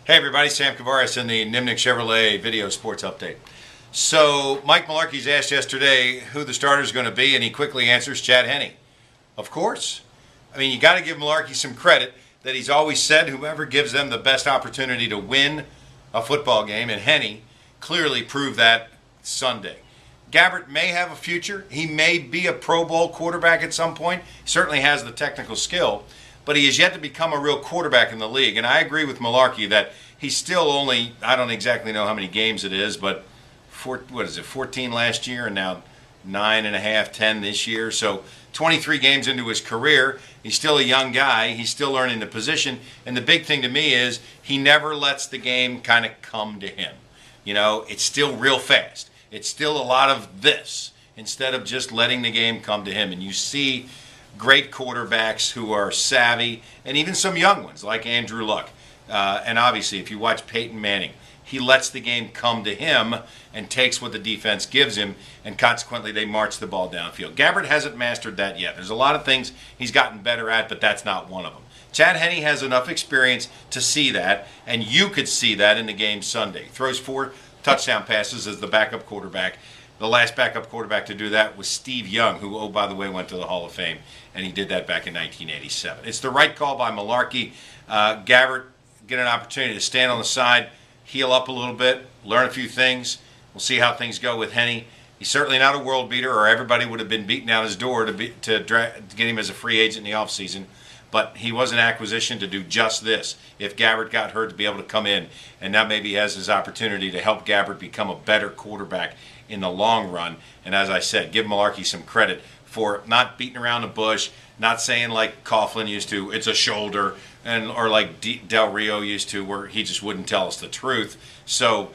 Hey everybody, Sam Kavaris in the Nimnik Chevrolet Video Sports Update. So Mike Mularkey's asked yesterday who the starter is going to be, and he quickly answers Chad Henne. Of course. I mean, you got to give Mularkey some credit that he's always said whoever gives them the best opportunity to win a football game, and Henne clearly proved that Sunday. Gabbert may have a future. He may be a Pro Bowl quarterback at some point. He certainly has the technical skill, but he has yet to become a real quarterback in the league. And I agree with Mularkey that he's still only, I don't exactly know how many games it is, but 14 last year and now 9.5, 10 this year. So 23 games into his career. He's still a young guy. He's still learning the position. And the big thing to me is he never lets the game kind of come to him. You know, it's still real fast. It's still a lot of this instead of just letting the game come to him. And you see great quarterbacks who are savvy, and even some young ones like Andrew Luck. And obviously, if you watch Peyton Manning, he lets the game come to him and takes what the defense gives him, and consequently they march the ball downfield. Gabbert hasn't mastered that yet. There's a lot of things he's gotten better at, but that's not one of them. Chad Henne has enough experience to see that, and you could see that in the game Sunday. Throws 4 touchdown passes as the backup quarterback. The last backup quarterback to do that was Steve Young, who, oh, by the way, went to the Hall of Fame, and he did that back in 1987. It's the right call by Mularkey. Gabbert get an opportunity to stand on the side, heal up a little bit, learn a few things. We'll see how things go with Henne. He's certainly not a world beater, or everybody would have been beating out his door to get him as a free agent in the offseason. But he was an acquisition to do just this. If Gabbert got hurt, to be able to come in, and now maybe he has his opportunity to help Gabbert become a better quarterback in the long run. And as I said, give Mularkey some credit for not beating around the bush, not saying like Coughlin used to, it's a shoulder, or like Del Rio used to, where he just wouldn't tell us the truth. So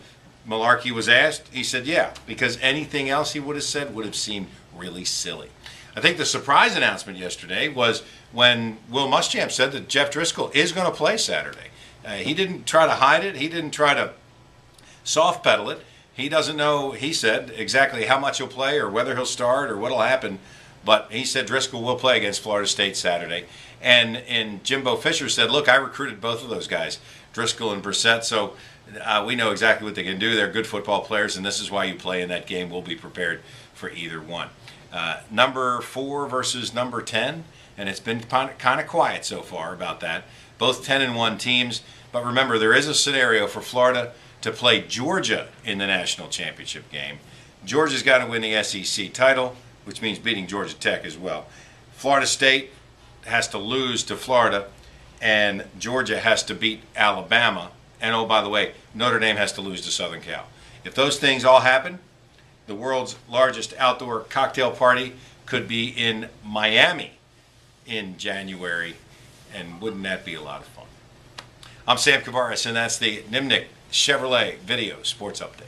Mularkey was asked, he said yeah, because anything else he would have said would have seemed really silly. I think the surprise announcement yesterday was when Will Muschamp said that Jeff Driscoll is going to play Saturday. He didn't try to hide it. He didn't try to soft pedal it. He doesn't know, he said, exactly how much he'll play or whether he'll start or what will happen. But he said Driscoll will play against Florida State Saturday. And Jimbo Fisher said, look, I recruited both of those guys, Driscoll and Brissett, so we know exactly what they can do. They're good football players, and this is why you play in that game. We'll be prepared for either one. Number 4 versus number 10, and it's been kind of quiet so far about that. Both 10-1 teams, but remember, there is a scenario for Florida to play Georgia in the national championship game. Georgia's got to win the SEC title, which means beating Georgia Tech as well. Florida State has to lose to Florida, and Georgia has to beat Alabama. And oh, by the way, Notre Dame has to lose to Southern Cal. If those things all happen, the world's largest outdoor cocktail party could be in Miami in January, and wouldn't that be a lot of fun? I'm Sam Kavaris, and that's the Nimnik Chevrolet Video Sports Update.